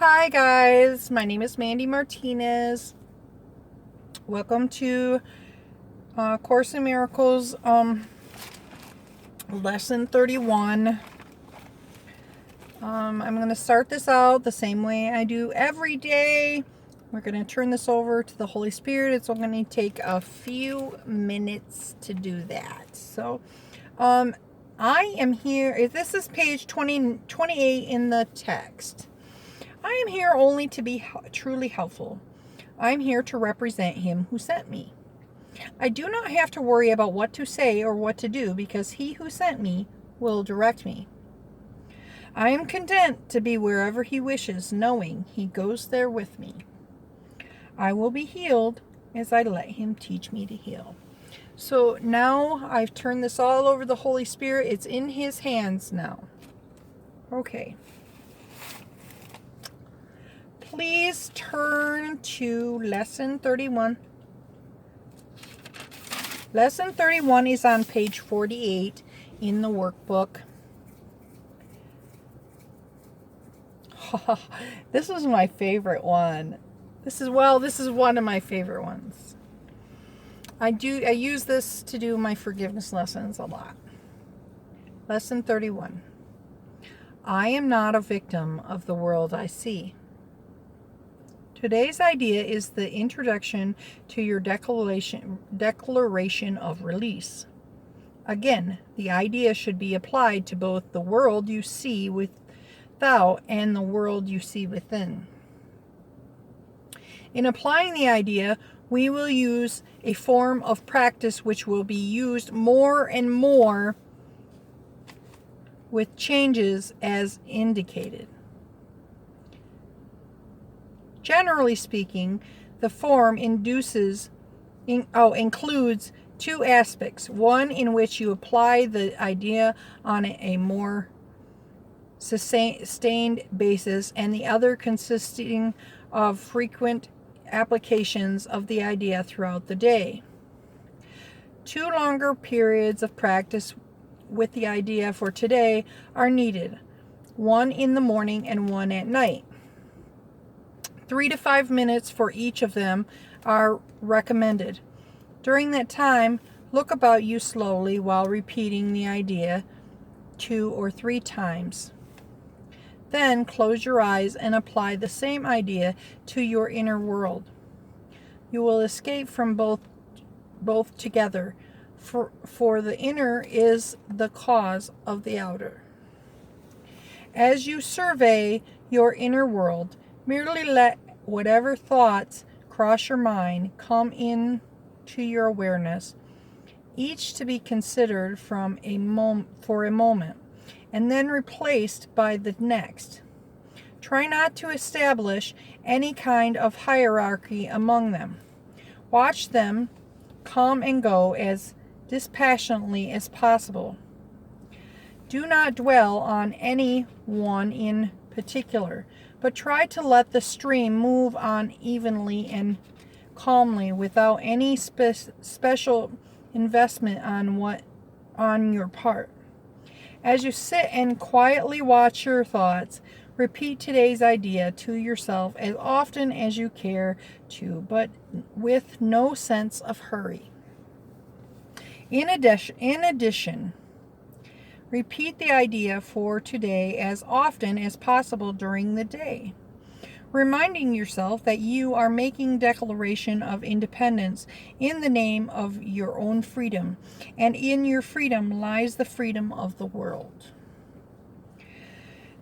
Hi guys, my name is Mandy Martinez. Welcome to Course in Miracles, lesson 31. I'm going to start this out the same way I do every day. We're going to turn this over to the Holy Spirit. It's only going to take a few minutes to do that. So, I am here. This is page 28 in the text. I am here only to be truly helpful. I am here to represent him who sent me. I do not have to worry about what to say or what to do because he who sent me will direct me. I am content to be wherever he wishes, knowing he goes there with me. I will be healed as I let him teach me to heal. So now I've turned this all over the Holy Spirit. It's in his hands now. Okay. Please turn to lesson 31. Lesson 31 is on page 48 in the workbook. This was my favorite one. This is one of my favorite ones. I use this to do my forgiveness lessons a lot. Lesson 31. I am not a victim of the world I see. Today's idea is the introduction to your declaration of release. Again, the idea should be applied to both the world you see without and the world you see within. In applying the idea, we will use a form of practice which will be used more and more with changes as indicated. Generally speaking, the form includes two aspects. One in which you apply the idea on a more sustained basis, and the other consisting of frequent applications of the idea throughout the day. 2 longer periods of practice with the idea for today are needed, one in the morning and one at night. 3 to 5 minutes for each of them are recommended. During that time, look about you slowly while repeating the idea 2 or 3 times. Then close your eyes and apply the same idea to your inner world. You will escape from both together, for the inner is the cause of the outer. As you survey your inner world, merely let whatever thoughts cross your mind come in to your awareness, each to be considered for a moment, and then replaced by the next. Try not to establish any kind of hierarchy among them. Watch them come and go as dispassionately as possible. Do not dwell on any one in particular, but try to let the stream move on evenly and calmly without any special investment on your part. As you sit and quietly watch your thoughts, repeat today's idea to yourself as often as you care to, but with no sense of hurry. In addition, repeat the idea for today as often as possible during the day, reminding yourself that you are making declaration of independence in the name of your own freedom, and in your freedom lies the freedom of the world.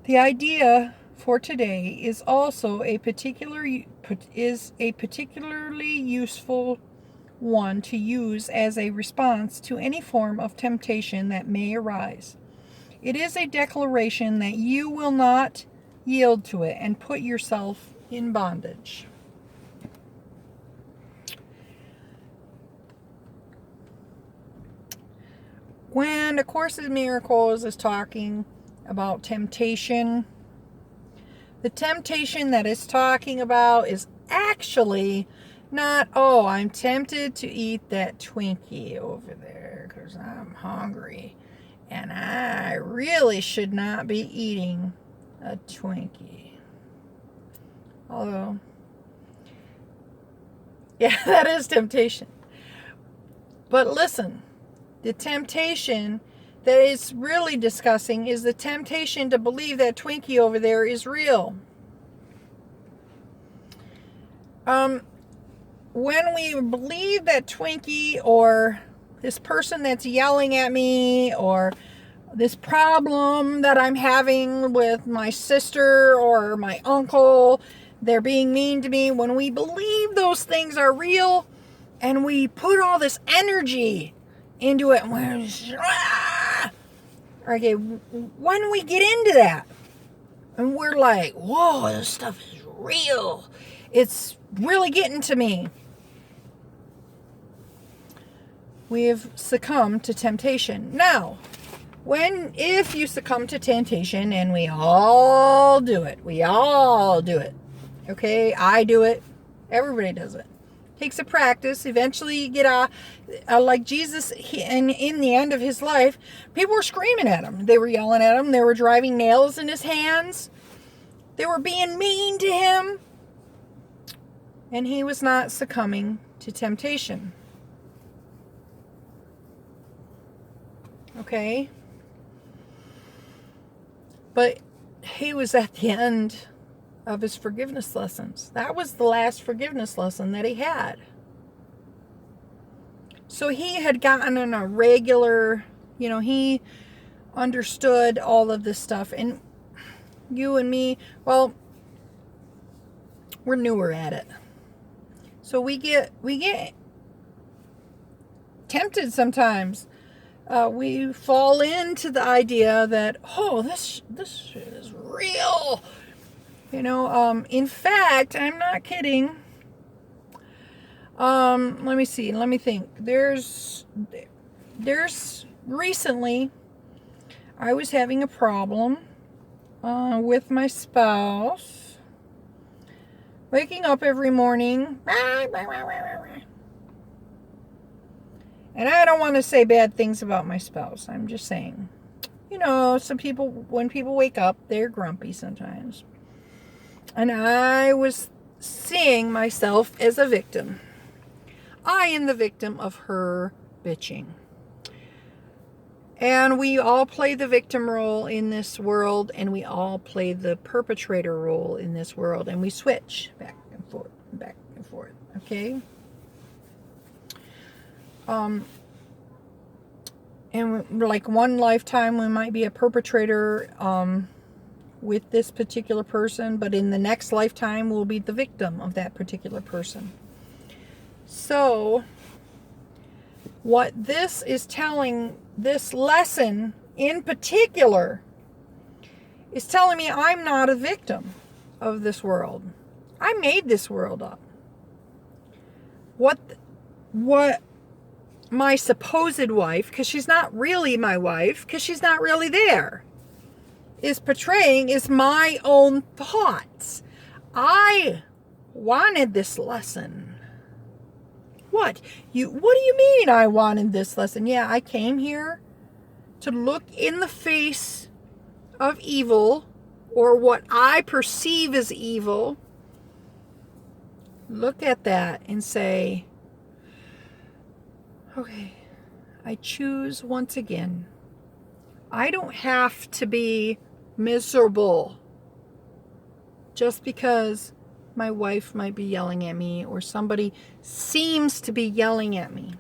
The idea for today is also a particularly useful one to use as a response to any form of temptation that may arise. It is a declaration that you will not yield to it and put yourself in bondage. When A Course in Miracles is talking about temptation, the temptation that it's talking about is actually not, oh, I'm tempted to eat that Twinkie over there because I'm hungry and I really should not be eating a Twinkie. Although, yeah, that is temptation. But listen, the temptation that it's really discussing is the temptation to believe that Twinkie over there is real. When we believe that Twinkie or this person that's yelling at me or this problem that I'm having with my sister or my uncle, they're being mean to me, when we believe those things are real and we put all this energy into it, okay, when we get into that and we're like, whoa, this stuff is real, it's really getting to me, we've succumbed to temptation. Now, if you succumb to temptation, and we all do it, okay, I do it, everybody does it. Takes a practice. Eventually you get like Jesus, in the end of his life, people were screaming at him. They were yelling at him. They were driving nails in his hands. They were being mean to him. And he was not succumbing to temptation. Okay? But he was at the end of his forgiveness lessons. That was the last forgiveness lesson that he had. So he had gotten in a regular, he understood all of this stuff. And you and me, well, we're newer at it. So we get tempted sometimes. We fall into the idea that, oh, this shit is real. In fact, I'm not kidding. Let me see. Let me think. There's recently, I was having a problem with my spouse. Waking up every morning. And I don't want to say bad things about my spouse. I'm just saying. Some people, when people wake up, they're grumpy sometimes. And I was seeing myself as a victim. I am the victim of her bitching. And we all play the victim role in this world, and we all play the perpetrator role in this world, and we switch back and forth, okay? And like one lifetime we might be a perpetrator with this particular person, but in the next lifetime we'll be the victim of that particular person. So what this is telling, this lesson in particular, is telling me I'm not a victim of this world. I made this world up. What my supposed wife, because she's not really my wife, because she's not really there, is portraying is my own thoughts. I wanted this lesson. What do you mean I wanted this lesson? Yeah, I came here to look in the face of evil, or what I perceive as evil. Look at that and say, okay, I choose once again. I don't have to be miserable just because my wife might be yelling at me or somebody seems to be yelling at me.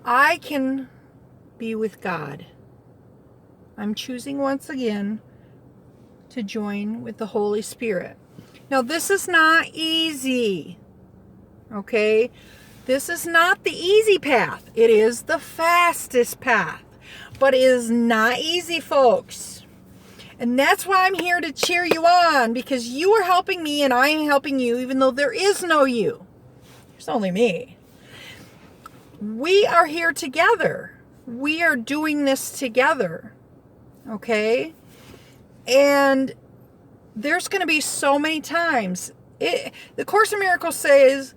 I can be with God. I'm choosing once again to join with the Holy Spirit. Now, this is not easy. Okay? This is not the easy path. It is the fastest path. But it is not easy, folks. And that's why I'm here to cheer you on, because you are helping me and I am helping you, even though there is no you. There's only me. We are here together. We are doing this together. Okay? And there's going to be so many times. The Course in Miracles says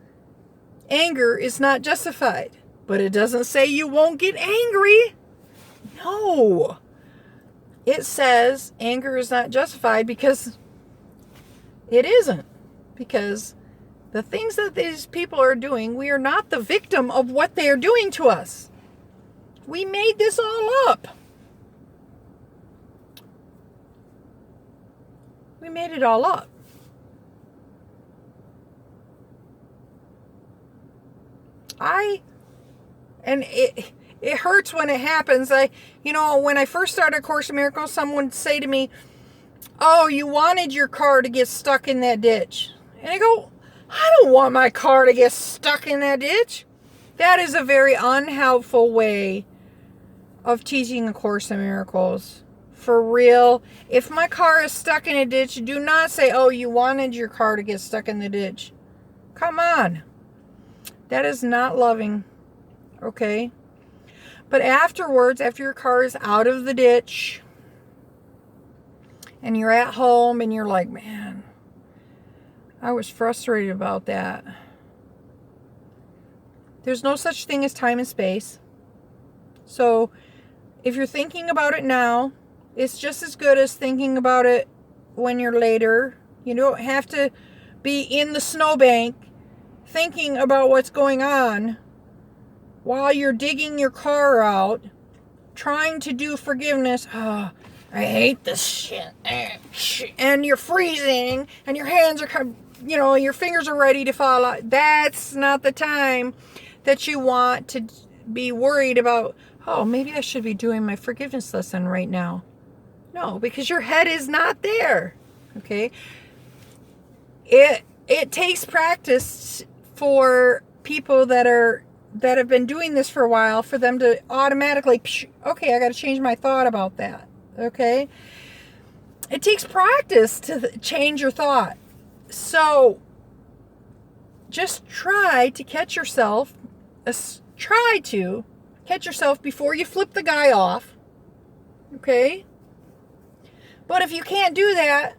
anger is not justified. But it doesn't say you won't get angry. No. It says anger is not justified because It isn't, because the things that these people are doing, we are not the victim of what they are doing to us. We made this all up. We made it all up. And it hurts when it happens. When I first started Course in Miracles, someone would say to me, "Oh, you wanted your car to get stuck in that ditch." And I go, I don't want my car to get stuck in that ditch. That is a very unhelpful way of teaching A Course in Miracles. For real. If my car is stuck in a ditch, do not say, "Oh, you wanted your car to get stuck in the ditch." Come on. That is not loving. Okay? But afterwards, after your car is out of the ditch and you're at home and you're like, "Man, I was frustrated about that." There's no such thing as time and space. So if you're thinking about it now, it's just as good as thinking about it when you're later. You don't have to be in the snowbank thinking about what's going on while you're digging your car out, trying to do forgiveness. "Oh, I hate this shit." And you're freezing and your hands are, your fingers are ready to fall out. That's not the time that you want to be worried about, "Oh, maybe I should be doing my forgiveness lesson right now." No, because your head is not there. Okay? It takes practice for people that have been doing this for a while, for them to automatically, "Okay, I got to change my thought about that." Okay? It takes practice to change your thought. So just try to catch yourself. Try to catch yourself before you flip the guy off. Okay? But if you can't do that,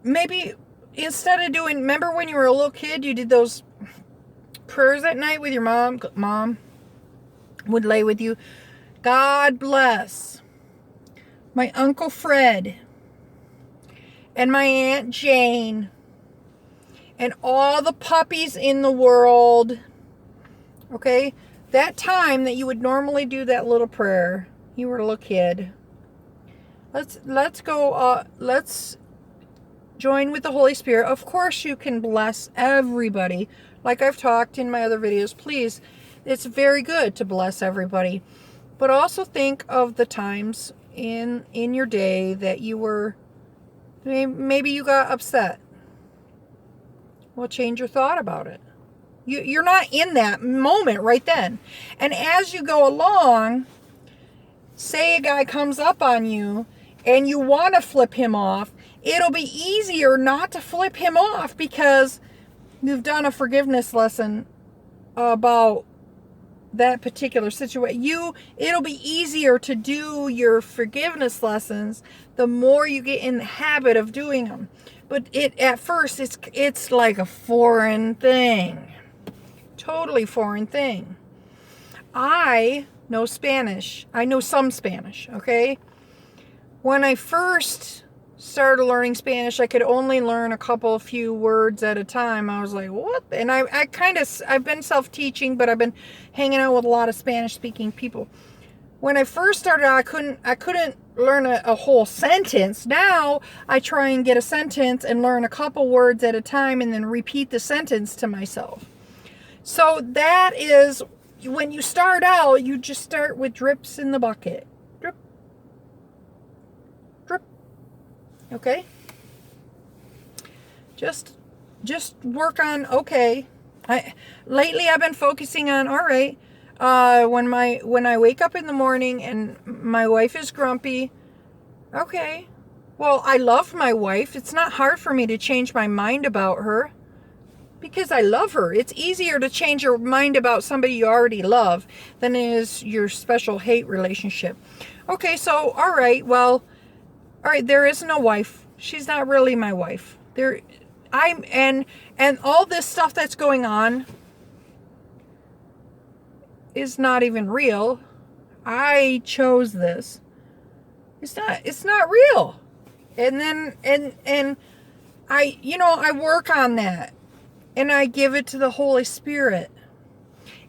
maybe instead of doing, remember when you were a little kid, you did those prayers at night with your mom? Mom would lay with you. "God bless my Uncle Fred and my Aunt Jane and all the puppies in the world." Okay? That time that you would normally do that little prayer, you were a little kid. Let's go, let's join with the Holy Spirit. Of course you can bless everybody. Like I've talked in my other videos, please, it's very good to bless everybody. But also think of the times in your day that you were, maybe you got upset. Well, change your thought about it. You're not in that moment right then. And as you go along, say a guy comes up on you and you want to flip him off, it'll be easier not to flip him off because you've done a forgiveness lesson about that particular situation. It'll be easier to do your forgiveness lessons the more you get in the habit of doing them. But at first it's like a foreign thing. Totally foreign thing. I know Spanish. I know some Spanish, okay? When I first started learning Spanish, I could only learn a few words at a time. I was like, what? And I've been self-teaching, but I've been hanging out with a lot of Spanish-speaking people. When I first started, I couldn't learn a whole sentence. Now I try and get a sentence and learn a couple words at a time and then repeat the sentence to myself. So that is, when you start out, you just start with drips in the bucket. Drip. Drip. Okay? Just work on, okay. Lately I've been focusing on, all right, when I wake up in the morning and my wife is grumpy, okay. Well, I love my wife. It's not hard for me to change my mind about her. Because I love her. It's easier to change your mind about somebody you already love than it is your special hate relationship. Okay, so, all right, there is no wife. She's not really my wife. And all this stuff that's going on is not even real. I chose this. It's not real. And then, and I, I work on that and I give it to the Holy Spirit.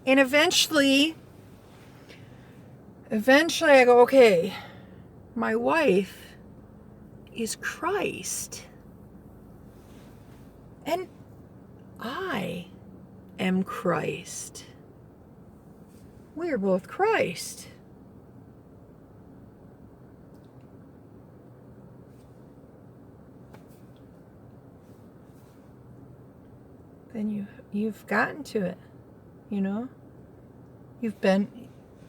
And eventually I go, okay, my wife is Christ. And I am Christ. We are both Christ. Then you've gotten to it,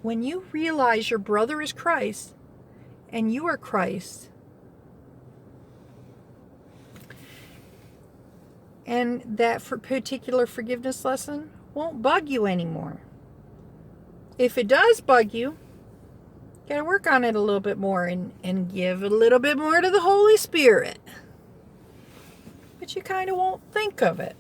when you realize your brother is Christ and you are Christ, and that particular forgiveness lesson won't bug you anymore. If it does bug you, gotta work on it a little bit more and give a little bit more to the Holy Spirit. But you kind of won't think of it.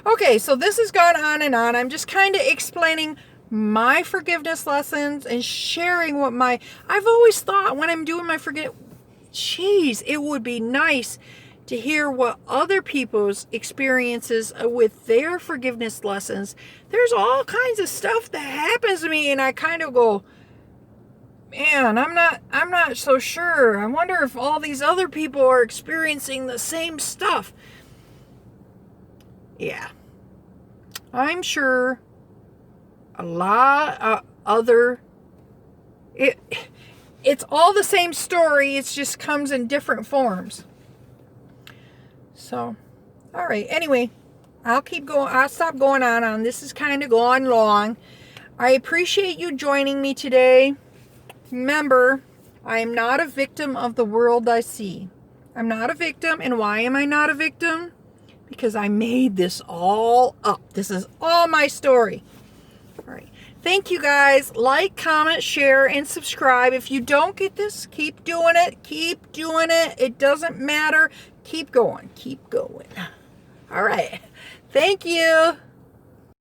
Okay, so this has gone on and on. I'm just kind of explaining my forgiveness lessons and sharing I've always thought when I'm doing my it would be nice to hear what other people's experiences with their forgiveness lessons. There's all kinds of stuff that happens to me and I kind of go, man, I'm not so sure. I wonder if all these other people are experiencing the same stuff. Yeah. I'm sure a lot of other... It's all the same story. It just comes in different forms. So, all right. Anyway, I'll stop going on. This is kind of going long. I appreciate you joining me today. Remember, I am not a victim of the world I see. I'm not a victim. And why am I not a victim? Because I made this all up. This is all my story. All right. Thank you guys. Like, comment, share, and subscribe. If you don't get this, keep doing it. Keep doing it. It doesn't matter. Keep going. Keep going. All right. Thank you.